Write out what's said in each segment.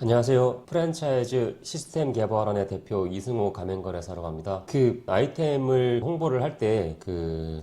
안녕하세요. 프랜차이즈 시스템 개발원의 대표 이승호 가맹거래사라고 합니다. 그 아이템을 홍보를 할 때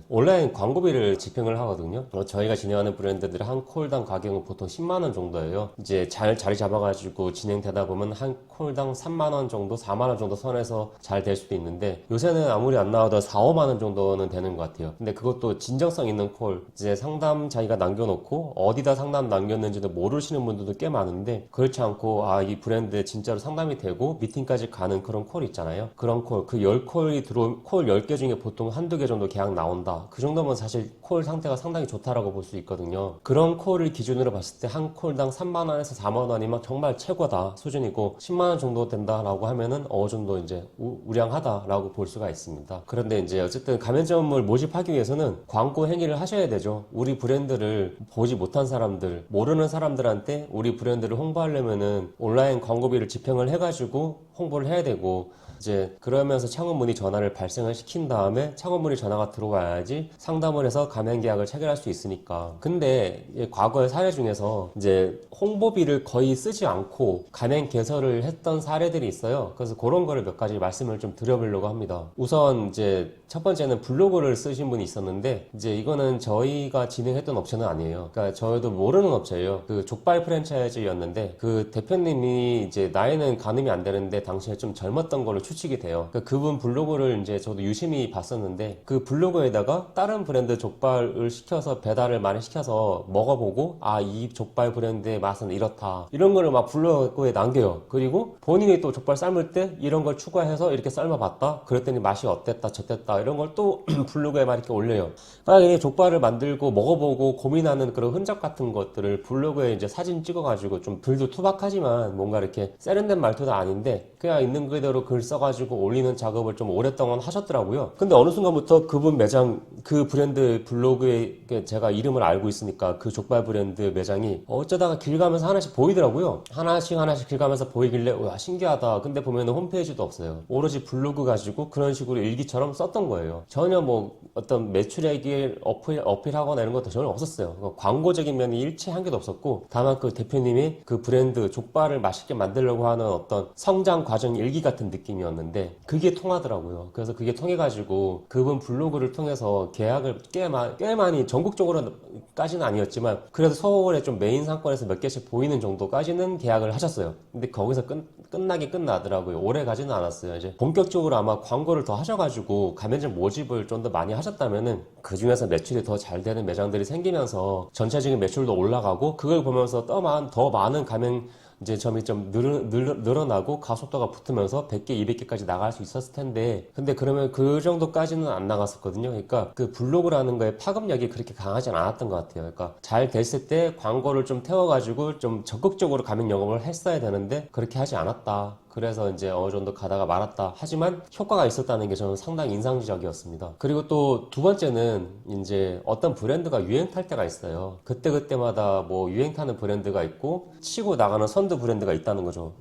온라인 광고비를 집행을 하거든요. 저희가 진행하는 브랜드들 한 콜당 가격은 보통 10만 원 정도예요. 이제 잘 자리 잡아가지고 진행되다 보면 한 콜당 3만 원 정도, 4만 원 정도 선에서 잘 될 수도 있는데 요새는 아무리 안 나와도 4, 5만 원 정도는 되는 것 같아요. 근데 그것도 진정성 있는 콜, 이제 상담 자기가 남겨놓고 어디다 상담 남겼는지도 모르시는 분들도 꽤 많은데 그렇지 않고 이 브랜드에 진짜로 상담이 되고 미팅까지 가는 그런 콜 있잖아요. 그런 콜, 그 10콜이 콜 10개 중에 보통 한두 개 정도 계약 나온다. 그 정도면 사실 콜 상태가 상당히 좋다라고 볼 수 있거든요. 그런 콜을 기준으로 봤을 때 한 콜당 3만원에서 4만원이면 정말 최고다 수준이고 10만원 정도 된다라고 하면은 어느 정도 이제 우량하다라고 볼 수가 있습니다. 그런데 이제 어쨌든 가맹점을 모집하기 위해서는 광고 행위를 하셔야 되죠. 우리 브랜드를 보지 못한 사람들, 모르는 사람들한테 우리 브랜드를 홍보하려면은 온라인 광고비를 집행을 해가지고 홍보를 해야 되고 이제 그러면서 창업문의 전화를 발생을 시킨 다음에 창업문의 전화가 들어와야지 상담을 해서 가맹 계약을 체결할 수 있으니까. 근데 과거의 사례 중에서 이제 홍보비를 거의 쓰지 않고 가맹 개설을 했던 사례들이 있어요. 그래서 그런 거를 몇 가지 말씀을 좀 드려보려고 합니다. 우선 이제 첫 번째는 블로그를 쓰신 분이 있었는데 이제 이거는 저희가 진행했던 업체는 아니에요. 그러니까 저희도 모르는 업체예요. 그 족발 프랜차이즈였는데 그 대표님이 이제 나이는 가늠이 안 되는데 당시에 좀 젊었던 걸로 추측이 돼요. 그러니까 그분 블로그를 이제 저도 유심히 봤었는데 그 블로그에다가 다른 브랜드 족발을 시켜서 배달을 많이 시켜서 먹어보고 이 족발 브랜드의 맛은 이렇다 이런 거를 막 블로그에 남겨요. 그리고 본인이 또 족발 삶을 때 이런 걸 추가해서 이렇게 삶아봤다 그랬더니 맛이 어땠다 저땠다 이런 걸 또 블로그에 막 이렇게 올려요. 만약에 족발을 만들고 먹어보고 고민하는 그런 흔적 같은 것들을 블로그에 이제 사진 찍어가지고 좀 글도 투박하지만 뭔가 이렇게 세련된 말투도 아닌데 그냥 있는 그대로 글 써가지고 올리는 작업을 좀 오랫동안 하셨더라고요. 근데 어느 순간부터 그분 매장, 그 브랜드 블로그에 제가 이름을 알고 있으니까 그 족발 브랜드 매장이 어쩌다가 길 가면서 하나씩 보이더라고요. 하나씩 길 가면서 보이길래 와 신기하다. 근데 보면은 홈페이지도 없어요. 오로지 블로그 가지고 그런 식으로 일기처럼 썼던 거예요. 전혀 뭐 어떤 매출액을 어필하거나 이런 것도 전혀 없었어요. 그러니까 광고적인 면이 일체 한 개도 없었고 다만 그 대표님이 그 브랜드 족발을 맛있게 만들려고 하는 어떤 성장 과정 일기 같은 느낌이었는데 그게 통하더라고요. 그래서 그게 통해가지고 그분 블로그를 통해서 계약을 꽤 많이 전국적으로까지는 아니었지만 그래도 서울에 좀 메인 상권에서 몇 개씩 보이는 정도까지는 계약을 하셨어요. 근데 거기서 끝나더라고요. 오래 가지는 않았어요. 이제 본격적으로 아마 광고를 더 하셔가지고 가맹점 모집을 좀 더 많이 하셨다면은 그 중에서 매출이 더 잘 되는 매장들이 생기면서 전체적인 매출도 올라가고 그걸 보면서 더 많은 가맹 이제 점이 좀 늘어나고 가속도가 붙으면서 100개, 200개까지 나갈 수 있었을 텐데 근데 그러면 그 정도까지는 안 나갔었거든요. 그러니까 그 블로그라는 거에 파급력이 그렇게 강하진 않았던 것 같아요. 그러니까 잘 됐을 때 광고를 좀 태워가지고 좀 적극적으로 가맹 영업을 했어야 되는데 그렇게 하지 않았다. 그래서 이제 어느 정도 가다가 말았다. 하지만 효과가 있었다는 게 저는 상당히 인상적이었습니다. 그리고 또 두 번째는 이제 어떤 브랜드가 유행 탈 때가 있어요. 그때마다 뭐 유행 타는 브랜드가 있고 치고 나가는 선두 브랜드가 있다는 거죠.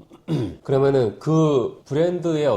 그러면은 그 브랜드의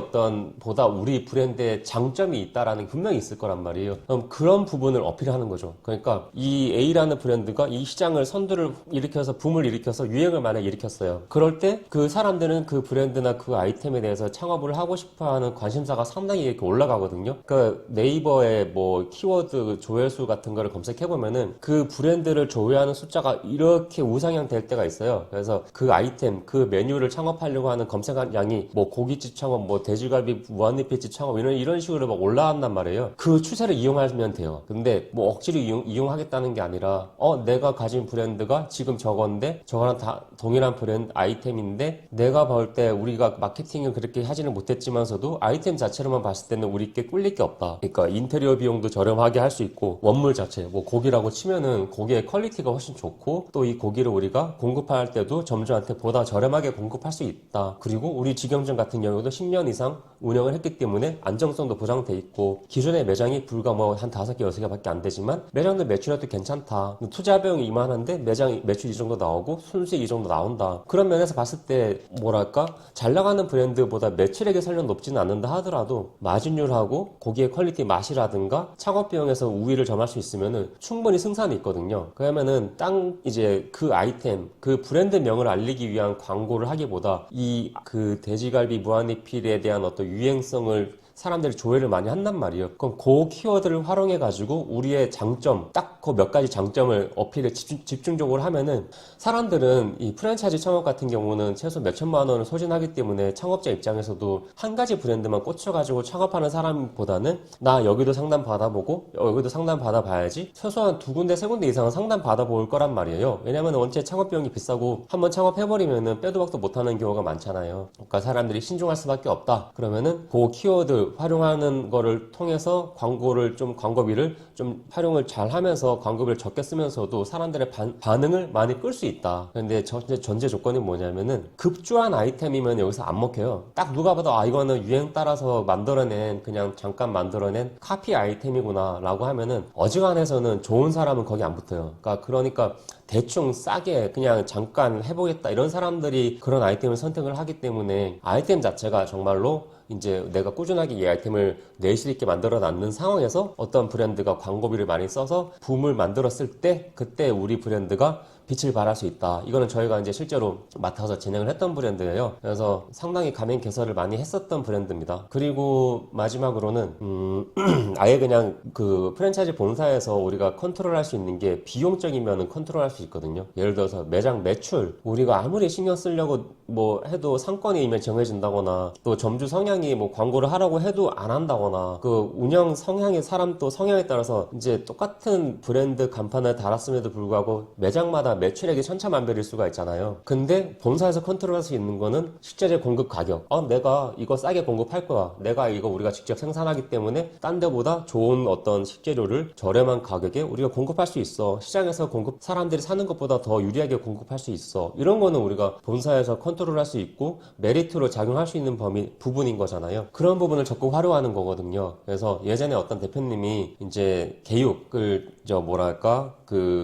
보다 우리 브랜드의 장점이 있다라는 게 분명히 있을 거란 말이에요. 그럼 그런 부분을 어필하는 거죠. 그러니까 이 A라는 브랜드가 이 시장을 선두를 일으켜서 붐을 일으켜서 유행을 만약에 일으켰어요. 그럴 때 그 사람들은 그 브랜드나 그 아이템에 대해서 창업을 하고 싶어 하는 관심사가 상당히 이렇게 올라가거든요. 그 네이버에 뭐 키워드 조회수 같은 거를 검색해보면은 그 브랜드를 조회하는 숫자가 이렇게 우상향 될 때가 있어요. 그래서 그 아이템, 그 메뉴를 창업하려고 하는 검색한 양이 뭐 고깃집 창업, 뭐 돼지갈비 무한리필집 창업 이런 식으로 막 올라간단 말이에요. 그 추세를 이용하면 돼요. 근데 뭐 억지로 이용하겠다는 게 아니라 내가 가진 브랜드가 지금 저건데 저거랑 다 동일한 브랜드 아이템인데 내가 볼 때 우리가 마케팅을 그렇게 하지는 못했지만서도 아이템 자체로만 봤을 때는 우리께 꿀릴 게 없다. 그러니까 인테리어 비용도 저렴하게 할 수 있고 원물 자체 뭐 고기라고 치면은 고기의 퀄리티가 훨씬 좋고 또 이 고기를 우리가 공급할 때도 점주한테 보다 저렴하게 공급할 수 있다. 그리고 우리 직영점 같은 경우도 10년 이상 운영을 했기 때문에 안정성도 보장돼 있고 기존의 매장이 불과 뭐 한 5개, 6개밖에 안 되지만 매장들 매출액도 괜찮다. 투자 비용이 이만한데 매장 매출 이 정도 나오고 순수익 이 정도 나온다. 그런 면에서 봤을 때 뭐랄까 잘 나가는 브랜드보다 매출액이 설령 높지는 않는다 하더라도 마진율하고 고기의 퀄리티 맛이라든가 창업 비용에서 우위를 점할 수 있으면은 충분히 승산이 있거든요. 그러면은 이제 그 아이템, 그 브랜드명을 알리기 위한 광고를 하기보다 이 그 돼지갈비 무한리필에 대한 어떤 유행성을 사람들이 조회를 많이 한단 말이에요. 그럼 그 키워드를 활용해가지고 우리의 장점, 딱 그 몇 가지 장점을 어필을 집중적으로 하면은 사람들은 이 프랜차이즈 창업 같은 경우는 최소 몇천만 원을 소진하기 때문에 창업자 입장에서도 한 가지 브랜드만 꽂혀가지고 창업하는 사람보다는 나 여기도 상담 받아보고 여기도 상담 받아봐야지 최소한 2군데, 3군데 이상은 상담 받아볼 거란 말이에요. 왜냐면 원체 창업 비용이 비싸고 한번 창업해버리면은 빼도 박도 못하는 경우가 많잖아요. 그러니까 사람들이 신중할 수밖에 없다. 그러면은 그 키워드 활용하는 거를 통해서 광고비를 좀 활용을 잘 하면서 광고비를 적게 쓰면서도 사람들의 반응을 많이 끌 수 있다. 근데 전제 조건이 뭐냐면은 급조한 아이템이면 여기서 안 먹혀요. 딱 누가 봐도 이거는 유행 따라서 그냥 잠깐 만들어낸 카피 아이템이구나 라고 하면은 어지간해서는 좋은 사람은 거기 안 붙어요. 그러니까 대충 싸게 그냥 잠깐 해보겠다 이런 사람들이 그런 아이템을 선택을 하기 때문에 아이템 자체가 정말로 이제 내가 꾸준하게 이 아이템을 내실 있게 만들어 놨는 상황에서 어떤 브랜드가 광고비를 많이 써서 붐을 만들었을 때 그때 우리 브랜드가 빛을 발할 수 있다. 이거는 저희가 이제 실제로 맡아서 진행을 했던 브랜드예요. 그래서 상당히 가맹 개설을 많이 했었던 브랜드입니다. 그리고 마지막으로는 아예 그냥 그 프랜차이즈 본사에서 우리가 컨트롤할 수 있는 게 비용적이면 컨트롤할 수 있거든요. 예를 들어서 매장 매출 우리가 아무리 신경 쓰려고 뭐 해도 상권이 이미 정해진다거나 또 점주 성향이 뭐 광고를 하라고 해도 안 한다거나 그 운영 성향의 사람 또 성향에 따라서 이제 똑같은 브랜드 간판을 달았음에도 불구하고 매장마다 매출액이 천차만별일 수가 있잖아요. 근데 본사에서 컨트롤할 수 있는 거는 식재재 공급 가격. 내가 이거 싸게 공급할 거야. 우리가 직접 생산하기 때문에 딴 데보다 좋은 어떤 식재료를 저렴한 가격에 우리가 공급할 수 있어. 시장에서 사람들이 사는 것보다 더 유리하게 공급할 수 있어. 이런 거는 우리가 본사에서 컨트롤할 수 있고 메리트로 작용할 수 있는 부분인 거잖아요. 그런 부분을 적극 활용하는 거거든요. 그래서 예전에 어떤 대표님이 이제 개육을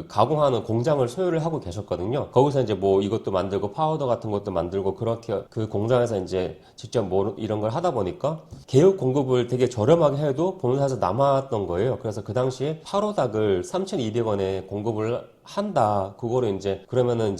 가공하는 공장을 소유를 하고 계셨거든요. 거기서 이제 뭐 이것도 만들고 파우더 같은 것도 만들고 그렇게 그 공장에서 이제 직접 이런 걸 하다 보니까 개육 공급을 되게 저렴하게 해도 본사에서 남았던 거예요. 그래서 그 당시에 파로닭을 3,200원에 공급을 한다. 그거를 그러면은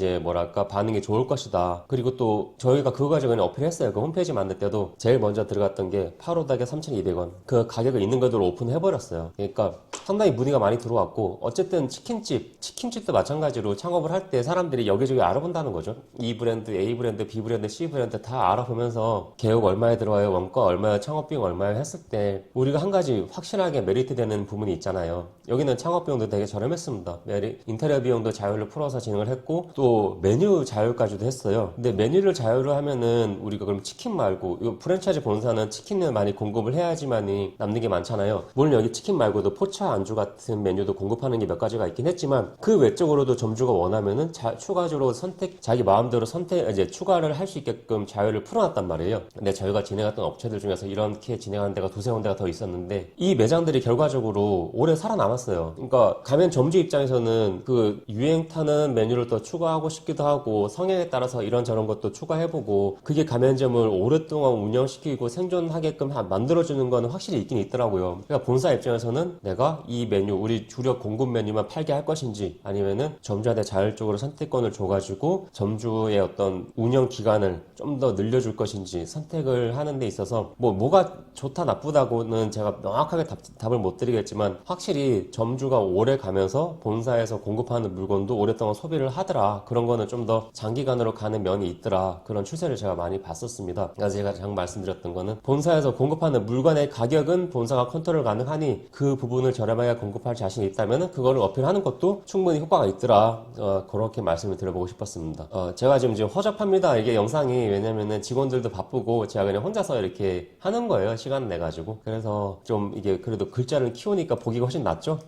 반응이 좋을 것이다. 그리고 또 저희가 그거 가지고 그냥 어필했어요. 그 홈페이지 만들 때도 제일 먼저 들어갔던 게 파로닭에 3,200원. 그 가격을 있는 그대로 오픈해버렸어요. 그러니까 상당히 문의가 많이 들어왔고, 어쨌든 치킨집도 마찬가지로 창업을 할 때 사람들이 여기저기 알아본다는 거죠. 이 브랜드, A 브랜드, B 브랜드, C 브랜드 다 알아보면서 개업 얼마에 들어와요, 원가 얼마에, 창업비용 얼마에 했을 때 우리가 한 가지 확실하게 메리트 되는 부분이 있잖아요. 여기는 창업비용도 되게 저렴했습니다. 인테리어 비용도 자율로 풀어서 진행을 했고 또 메뉴 자율까지도 했어요. 근데 메뉴를 자율로 하면은 우리가 그럼 치킨 말고, 이 프랜차이즈 본사는 치킨을 많이 공급을 해야지만이 남는 게 많잖아요. 물론 여기 치킨 말고도 포차 안주 같은 메뉴도 공급하는 게 몇 가지가 있긴 했지만 그 외적으로도 점주가 원하면은 추가적으로 자기 마음대로 추가를 할 수 있게끔 자율을 풀어놨단 말이에요. 근데 저희가 진행했던 업체들 중에서 이렇게 진행하는 데가 두세 군데가 더 있었는데 이 매장들이 결과적으로 오래 살아남았어요. 그러니까 가면 점주 입장에서는 그 유행 타는 메뉴를 더 추가하고 싶기도 하고 성향에 따라서 이런저런 것도 추가해보고 그게 가맹점을 오랫동안 운영시키고 생존하게끔 만들어주는 거는 확실히 있긴 있더라고요. 그러니까 본사 입장에서는 내가 이 메뉴, 우리 주력 공급 메뉴만 팔게 할 것인지 아니면은 점주한테 자율적으로 선택권을 줘가지고 점주의 어떤 운영 기간을 좀 더 늘려줄 것인지 선택을 하는 데 있어서 뭐가 좋다 나쁘다고는 제가 명확하게 답을 못 드리겠지만 확실히 점주가 오래 가면서 본사에서 공급하는 물건도 오랫동안 소비를 하더라. 그런 거는 좀 더 장기간으로 가는 면이 있더라. 그런 추세를 제가 많이 봤었습니다. 그래서 제가 잠깐 말씀드렸던 거는 본사에서 공급하는 물건의 가격은 본사가 컨트롤 가능하니 그 부분을 저렴하게 공급할 자신이 있다면 그거를 어필하는 것도 충분히 효과가 있더라. 그렇게 말씀을 드려보고 싶었습니다. 제가 지금 허접합니다. 이게 영상이. 왜냐면은 직원들도 바쁘고 제가 그냥 혼자서 이렇게 하는 거예요. 시간 내가지고. 그래서 좀 이게 그래도 글자를 키우니까 보기가 훨씬 낫죠?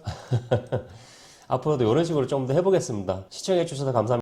앞으로도 이런 식으로 좀 더 해보겠습니다. 시청해주셔서 감사합니다.